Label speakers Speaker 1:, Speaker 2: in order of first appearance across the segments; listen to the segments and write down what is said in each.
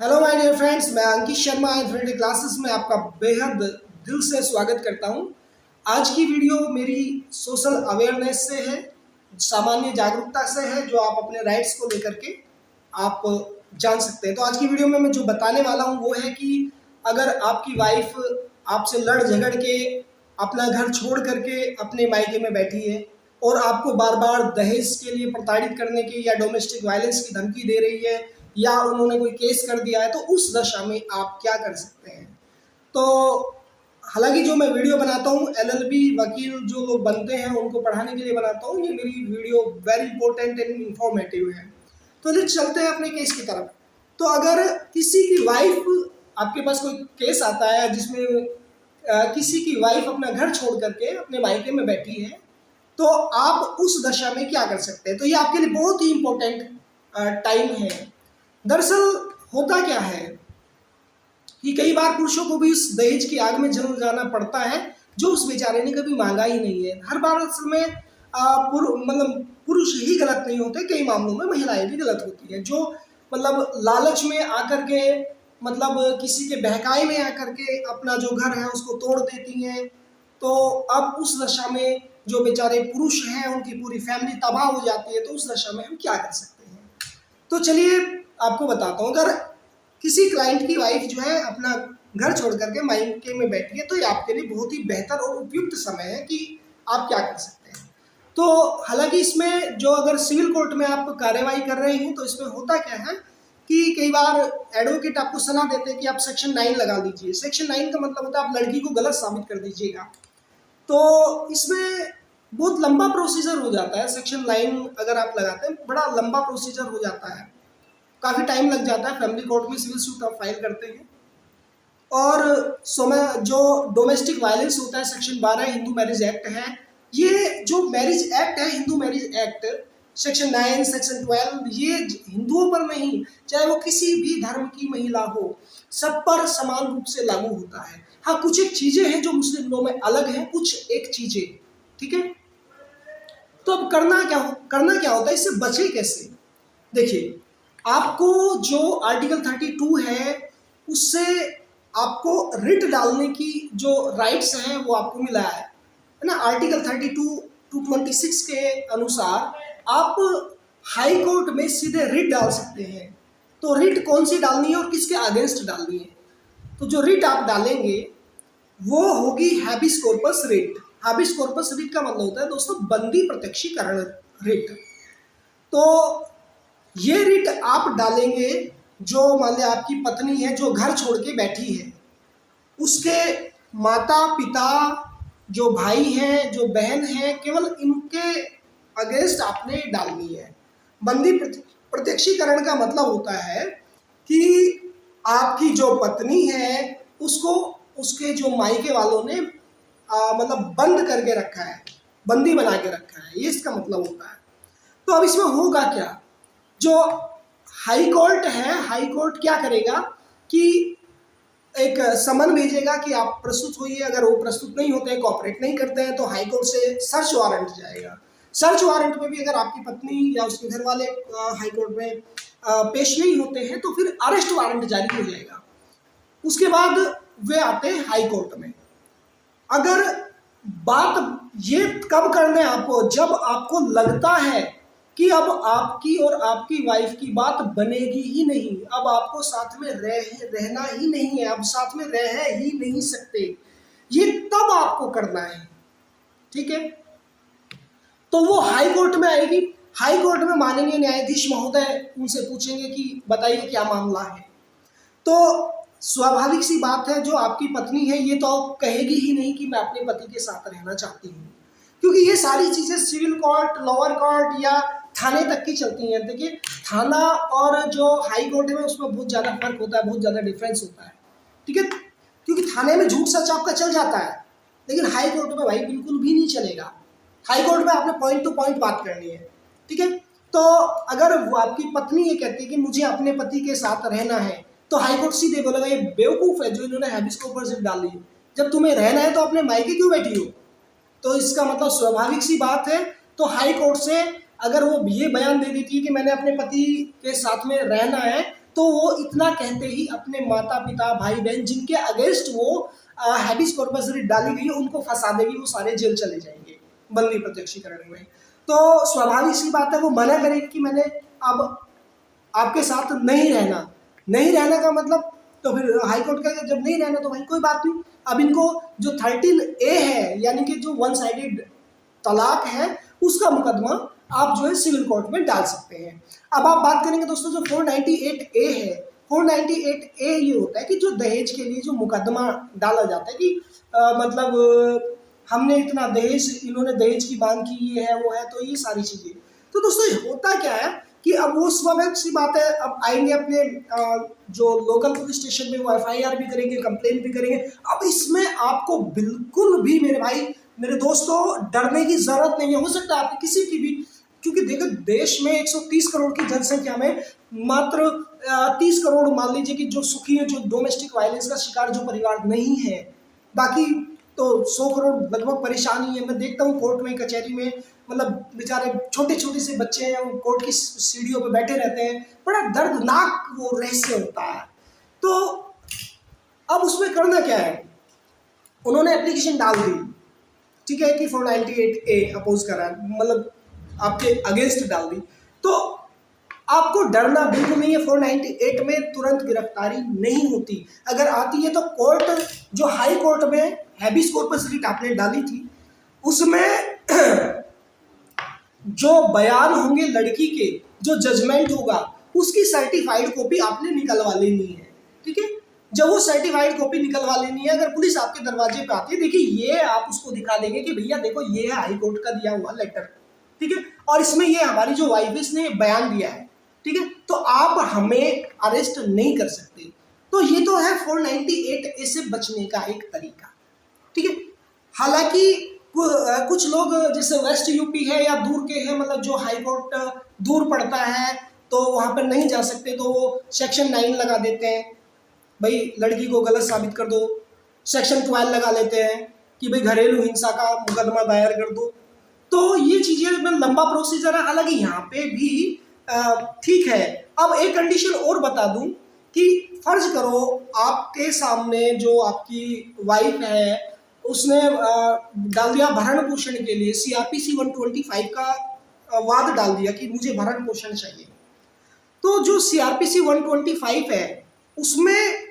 Speaker 1: Hello my dear friends, मैं Ankit Sharma infinity classes में आपका बेहद दिल से स्वागत करता हूं। आज की वीडियो मेरी सोशल अवेयरनेस से है, सामान्य जागरूकता से है, जो आप अपने राइट्स को लेकर के आप जान सकते हैं। तो आज की वीडियो में मैं जो बताने वाला हूं वो है कि अगर आपकी वाइफ आपसे लड़ झगड़ के अपना घर छोड़ करके अपने मायके में बैठी है और आपको बार बार दहेज के लिए प्रताड़ित करने की या डोमेस्टिक वायलेंस की धमकी दे रही है या उन्होंने कोई केस कर दिया है, तो उस दशा में आप क्या कर सकते हैं। तो हालांकि जो मैं वीडियो बनाता हूँ एलएलबी वकील जो लोग बनते हैं उनको पढ़ाने के लिए बनाता हूँ, ये मेरी video very important and informative है। तो चलते हैं अपने केस की तरफ। तो अगर किसी की वाइफ, आपके पास कोई केस आता है जिसमें किसी की वाइफ अपना घर छोड़ करके अपने मायके में बैठी है, तो आप उस दशा में क्या कर सकते हैं। तो ये आपके लिए बहुत ही इंपॉर्टेंट टाइम है। दरअसल होता क्या है कि कई बार पुरुषों को भी उस दहेज की आग में जल जाना पड़ता है जो उस बेचारे ने कभी मांगा ही नहीं है। हर बार असल में मतलब पुरुष ही गलत नहीं होते, कई मामलों में महिलाएं भी गलत होती हैं, जो मतलब लालच में आकर के, मतलब किसी के बहकाए में आकर के अपना जो घर है उसको तोड़ देती हैं। तो अब उस दशा में जो बेचारे पुरुष हैं उनकी पूरी फैमिली तबाह हो जाती है। तो उस दशा में हम क्या कर सकते हैं, तो चलिए आपको बताता हूँ। अगर किसी क्लाइंट की वाइफ जो है अपना घर छोड़ करके मायके में बैठी है, तो ये आपके लिए बहुत ही बेहतर और उपयुक्त समय है कि आप क्या कर सकते हैं। तो हालांकि इसमें जो अगर सिविल कोर्ट में आप कार्यवाही कर रहे हैं तो इसमें होता क्या है कि कई बार एडवोकेट आपको सलाह देते हैं कि आप सेक्शन 9 लगा दीजिए। सेक्शन 9 का मतलब होता है आप लड़की को गलत साबित कर दीजिएगा। तो इसमें बहुत लंबा प्रोसीजर हो जाता है। सेक्शन 9 अगर आप लगाते हैं बड़ा लंबा प्रोसीजर हो जाता है, काफ़ी टाइम लग जाता है। फैमिली कोर्ट में सिविल सूट आप फाइल करते हैं। और समय जो डोमेस्टिक वायलेंस होता है, सेक्शन 12 हिंदू मैरिज एक्ट है। ये जो मैरिज एक्ट है, Hindu marriage act, section 9 section 12, ये हिंदुओं पर नहीं, चाहे वो किसी भी धर्म की महिला हो, सब पर समान रूप से लागू होता है। हाँ, कुछ एक चीज़ें हैं जो मुस्लिम लॉ में अलग हैं, कुछ एक चीज़ें, ठीक है। तो अब करना क्या होता है, इससे बचे कैसे। देखिए, आपको जो आर्टिकल 32 है उससे आपको रिट डालने की जो राइट्स हैं वो आपको मिला है ना। आर्टिकल 32 226 के अनुसार आप हाई कोर्ट में सीधे रिट डाल सकते हैं। तो रिट कौन सी डालनी है और किसके अगेंस्ट डालनी है, तो जो रिट आप डालेंगे वो होगी habeas corpus writ. Habeas corpus writ का मतलब होता है दोस्तों बंदी प्रत्यक्षीकरण रिट। तो ये रिट आप डालेंगे, जो मान लिया आपकी पत्नी है जो घर छोड़ के बैठी है, उसके माता पिता, जो भाई हैं, जो बहन है, केवल इनके अगेंस्ट आपने डालनी है। बंदी प्रत्यक्षीकरण का मतलब होता है कि आपकी जो पत्नी है उसको उसके जो मायके वालों ने मतलब बंद करके रखा है, बंदी बना के रखा है, ये इसका मतलब होता है। तो अब इसमें होगा क्या, जो हाई कोर्ट है, हाई कोर्ट क्या करेगा कि एक समन भेजेगा कि आप प्रस्तुत होइए। अगर वो प्रस्तुत नहीं होते हैं, कोऑपरेट नहीं करते हैं, तो हाई कोर्ट से सर्च वारंट जाएगा। सर्च वारंट में भी अगर आपकी पत्नी या उसके घर वाले हाई कोर्ट में पेश नहीं होते हैं तो फिर अरेस्ट वारंट जारी हो जाएगा। उसके बाद वे आते हैं हाई कोर्ट में। अगर बात ये कब करना है आपको, जब आपको लगता है कि अब आपकी और आपकी वाइफ की बात बनेगी ही नहीं, अब आपको साथ में रहना ही नहीं है, अब साथ में रह ही नहीं सकते, ये तब आपको करना है, ठीक है। तो वो हाई कोर्ट में आएगी। हाई कोर्ट में मानेंगे न्यायाधीश महोदय, उनसे पूछेंगे कि बताइए क्या मामला है। तो स्वाभाविक सी बात है, जो आपकी पत्नी है ये तो कहेगी ही नहीं कि मैं अपने पति के साथ रहना चाहती हूँ, क्योंकि ये सारी चीज़ें सिविल कोर्ट, लोअर कोर्ट या थाने तक की चलती हैं। देखिए, थाना और जो हाई कोर्ट है उसमें बहुत ज़्यादा फर्क होता है, बहुत ज़्यादा डिफरेंस होता है, ठीक है। क्योंकि थाने में झूठ सच आपका चल जाता है, लेकिन हाई कोर्ट में भाई बिल्कुल भी नहीं चलेगा। हाई कोर्ट में आपने पॉइंट टू पॉइंट बात करनी है, ठीक है। तो अगर वो आपकी पत्नी ये कहती है कि मुझे अपने पति के साथ रहना है, तो हाई कोर्ट सीधे बोलेगा ये बेवकूफ़ है जो इन्होंने हैबिस कॉर्पस रिट डाली है, जब तुम्हें रहना है तो अपने मायके क्यों बैठी हो। तो इसका मतलब स्वाभाविक सी बात है। तो हाई कोर्ट से अगर वो ये बयान दे देती है कि मैंने अपने पति के साथ में रहना है, तो वो इतना कहते ही अपने माता पिता भाई बहन जिनके अगेंस्ट वो हैबिस कॉर्पस रिट डाली गई है उनको फंसा देगी, वो सारे जेल चले जाएंगे बंदी प्रत्यक्षीकरण में। तो स्वाभाविक सी बात है वो मना करेगी कि मैंने अब आपके साथ नहीं रहना। नहीं रहने का मतलब तो फिर हाईकोर्ट का जब नहीं रहना तो भाई कोई बात नहीं, अब इनको जो 13A है यानी कि जो वन साइडेड तलाक है उसका मुकदमा आप जो है सिविल कोर्ट में डाल सकते हैं। अब आप बात करेंगे दोस्तों जो 498A है, 498A ये होता है कि जो दहेज के लिए जो मुकदमा डाला जाता है कि मतलब हमने इतना दहेज, इन्होंने दहेज की मांग की, ये है वो है, तो ये सारी चीज़ें। तो दोस्तों होता क्या है कि अब वो स्वाभाविक सी बात है, अब आएंगे अपने जो लोकल पुलिस स्टेशन में वो FIR भी करेंगे, कंप्लेन भी करेंगे। अब इसमें आपको बिल्कुल भी मेरे भाई मेरे दोस्तों डरने की जरूरत नहीं है। हो सकता है आपकी किसी की भी, क्योंकि देखो देश में 130 करोड़ की जनसंख्या में मात्र 30 करोड़ मान लीजिए कि जो सुखी है, जो डोमेस्टिक वायलेंस का शिकार जो परिवार नहीं है, बाकी तो 100 करोड़ लगभग परेशानी है। मैं देखता हूँ कोर्ट में कचहरी में, मतलब बेचारे छोटे छोटे से बच्चे हैं वो कोर्ट की सीढ़ियों पे बैठे रहते हैं, बड़ा दर्दनाक वो रहस्य होता है। तो अब उसमें करना क्या है, उन्होंने एप्लीकेशन डाल दी, ठीक है कि 498A अपोज करा, मतलब आपके अगेंस्ट डाल दी, तो आपको डरना बिल्कुल नहीं है। 498 में तुरंत गिरफ्तारी नहीं होती, अगर आती है तो कोर्ट जो हाई कोर्ट में हैबिस कॉर्पस रिट आपने डाली थी उसमें जो बयान होंगे लड़की के, जो जजमेंट होगा उसकी सर्टिफाइड कॉपी आपने निकलवा लेनी है, ठीक है। जब वो सर्टिफाइड कॉपी निकलवा लेनी है, अगर पुलिस आपके दरवाजे पे आती है, देखिए ये आप उसको दिखा देंगे कि भैया देखो ये है हाई कोर्ट का दिया हुआ लेटर, ठीक है, और इसमें ये हमारी जो वाइफ है इसने बयान दिया है, ठीक है, तो आप हमें अरेस्ट नहीं कर सकते। तो ये तो है 498A से बचने का एक तरीका, ठीक है। हालांकि कुछ लोग जैसे वेस्ट यूपी है या दूर के हैं, मतलब जो हाई कोर्ट दूर पड़ता है तो वहाँ पर नहीं जा सकते, तो वो सेक्शन 9 लगा देते हैं, भाई लड़की को गलत साबित कर दो। सेक्शन 12 लगा लेते हैं कि भाई घरेलू हिंसा का मुकदमा दायर कर दो। तो ये चीज़ें में लंबा प्रोसीजर है, हालांकि यहाँ पे भी ठीक है। अब एक कंडीशन और बता दूं कि फर्ज करो आपके सामने जो आपकी वाइफ है उसने डाल दिया भरण पोषण के लिए, CRPC 125 का वाद डाल दिया कि मुझे भरण पोषण चाहिए। तो जो CRPC 125 है उसमें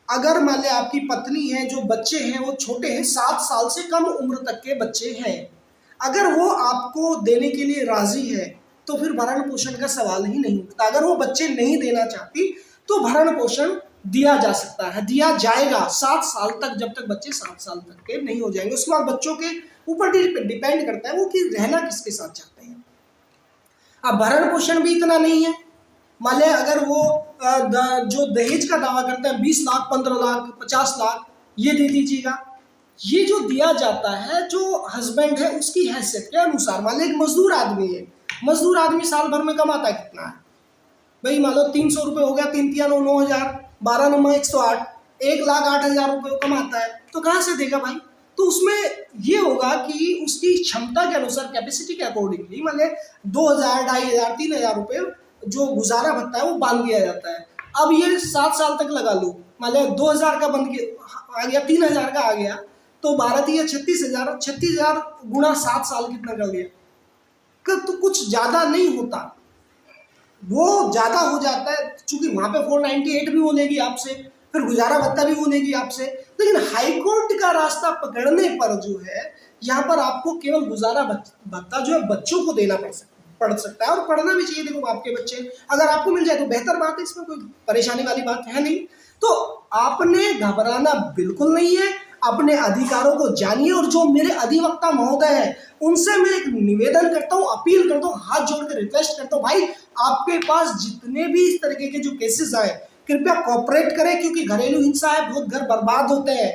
Speaker 1: अगर मान लिया आपकी पत्नी है, जो बच्चे हैं वो छोटे हैं, 7 साल से कम उम्र तक के बच्चे हैं, अगर वो आपको देने के लिए राजी है तो फिर भरण पोषण का सवाल ही नहीं उठता। अगर वो बच्चे नहीं देना चाहती तो भरण पोषण दिया जा सकता है, दिया जाएगा 7 साल तक, जब तक बच्चे 7 साल तक के नहीं हो जाएंगे। उसके बाद बच्चों के ऊपर डिपेंड करता है वो कि रहना किसके साथ चाहते हैं। अब भरण पोषण भी इतना नहीं है, मान लें अगर वो जो दहेज का दावा करते हैं 20 लाख 15 लाख 50 लाख ये दे दीजिएगा, ये जो दिया जाता है जो हस्बैंड है उसकी हैसियत के अनुसार। मान लें एक मजदूर आदमी है, मजदूर आदमी साल भर में कमाता है कितना है भाई, मान लो 300 रुपये हो गया, 3 3 9 9,000, 12 9 108, 1,08,000 रुपये कमाता है, तो कहाँ से देगा भाई। तो उसमें ये होगा कि उसकी क्षमता के अनुसार, कैपेसिटी के अकॉर्डिंगली, मान लें 2,000 2,500 3,000 रुपये जो गुजारा भत्ता है वो बांध दिया जाता है। अब ये 7 साल तक लगा लो, मान लिया 2,000 का बंद आ गया, 3,000 का आ गया, तो 12 3 36,000, 36,000 गुणा 7 साल कितना कर दिया, तो कुछ ज़्यादा नहीं होता, वो ज़्यादा हो जाता है, चूंकि वहाँ पे 498 भी वो लेगी आपसे, फिर गुजारा भत्ता भी वो लेगी आपसे। लेकिन हाईकोर्ट का रास्ता पकड़ने पर जो है यहाँ पर आपको केवल गुजारा भत्ता जो है बच्चों को देना पड़ सकता है, और पढ़ना भी चाहिए। देखो आपके बच्चे अगर आपको मिल जाए तो बेहतर बात है, इसमें कोई परेशानी वाली बात है नहीं। तो आपने घबराना बिल्कुल नहीं है, अपने अधिकारों को जानिए। और जो मेरे अधिवक्ता महोदय हैं उनसे मैं एक निवेदन करता हूँ, अपील करता हूँ, हाथ जोड़कर रिक्वेस्ट करता हूँ, भाई आपके पास जितने भी इस तरीके के जो केसेस आए कृपया कोऑपरेट करें, क्योंकि घरेलू हिंसा है, बहुत घर बर्बाद होते हैं,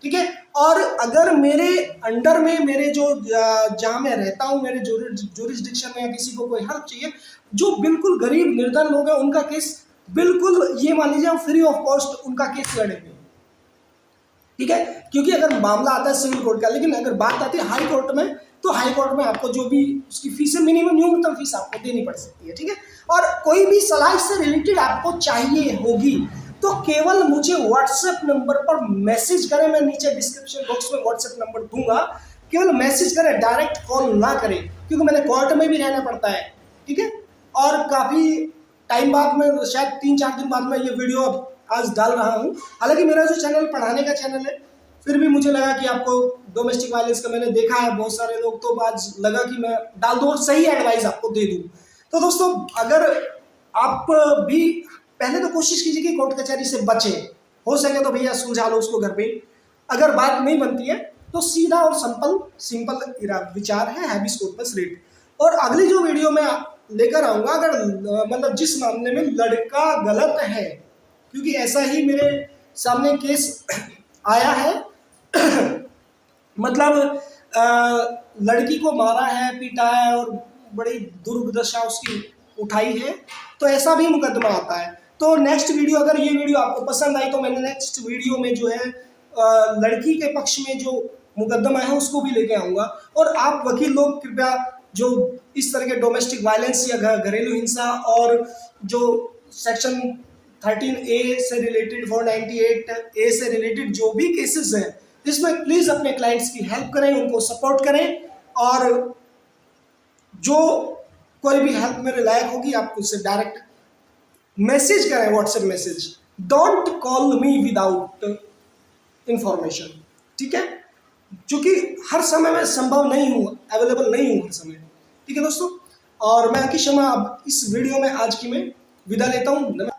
Speaker 1: ठीक है। और अगर मेरे अंडर में, मेरे जो जहाँ मैं रहता हूँ, मेरे जुरिस्डिक्शन में किसी को कोई हेल्प चाहिए, जो बिल्कुल गरीब निर्धन लोग हैं उनका केस बिल्कुल ये मान लीजिए हम फ्री ऑफ कॉस्ट उनका केस लड़ेंगे। ठीक है, क्योंकि अगर मामला आता है सिविल कोर्ट का, लेकिन अगर बात आती है हाई कोर्ट में, तो हाई कोर्ट में आपको जो भी उसकी फीस है, मिनिमम न्यूनतम फीस आपको देनी पड़ सकती है। ठीक है, और कोई भी सलाह से रिलेटेड आपको चाहिए होगी तो केवल मुझे व्हाट्सएप नंबर पर मैसेज करें, मैं नीचे डिस्क्रिप्शन बॉक्स में व्हाट्सएप नंबर दूंगा, केवल मैसेज करें, डायरेक्ट कॉल ना करें, क्योंकि मैंने कोर्ट में भी रहना पड़ता है। ठीक है, और काफ़ी टाइम बाद में, शायद 3-4 दिन बाद में ये वीडियो आज डाल रहा हूँ। हालांकि मेरा जो चैनल पढ़ाने का चैनल है, फिर भी मुझे लगा कि आपको डोमेस्टिक वायलेंस का मैंने देखा है बहुत सारे लोग, तो आज लगा कि मैं डाल दूँ और सही एडवाइस आपको दे दूँ। तो दोस्तों, अगर आप भी पहले तो कोशिश कीजिए कि कोर्ट कचहरी से बचें, हो सके तो भैया सुलझा लो उसको घर पे। अगर बात नहीं बनती है तो सीधा और सिंपल विचार है हैबिस कॉर्पस रिट। और अगली जो वीडियो में लेकर आऊँगा, अगर मतलब जिस मामले में लड़का गलत है, क्योंकि ऐसा ही मेरे सामने केस आया है मतलब लड़की को मारा है, पीटा है और बड़ी दुर्दशा उसकी उठाई है, तो ऐसा भी मुकदमा आता है। तो नेक्स्ट वीडियो, अगर ये वीडियो आपको पसंद आई तो मैंने नेक्स्ट वीडियो में जो है लड़की के पक्ष में जो मुकदमा है उसको भी लेके आऊँगा। और आप वकील लोग कृपया जो इस तरह के डोमेस्टिक वायलेंस या घरेलू हिंसा और जो सेक्शन 13A से रिलेटेड 498A से रिलेटेड जो भी केसेस हैं, इसमें प्लीज़ अपने क्लाइंट्स की हेल्प करें, उनको सपोर्ट करें, और जो कोई भी हेल्प मेरे लायक होगी आप उससे डायरेक्ट मैसेज करें, WhatsApp message. Don't call me without information. ठीक है, क्योंकि हर समय मैं संभव नहीं हूँ, अवेलेबल नहीं हूँ हर समय। ठीक है दोस्तों, और मैं अंकित शर्मा अब इस वीडियो में आज की मैं विदा लेता हूँ।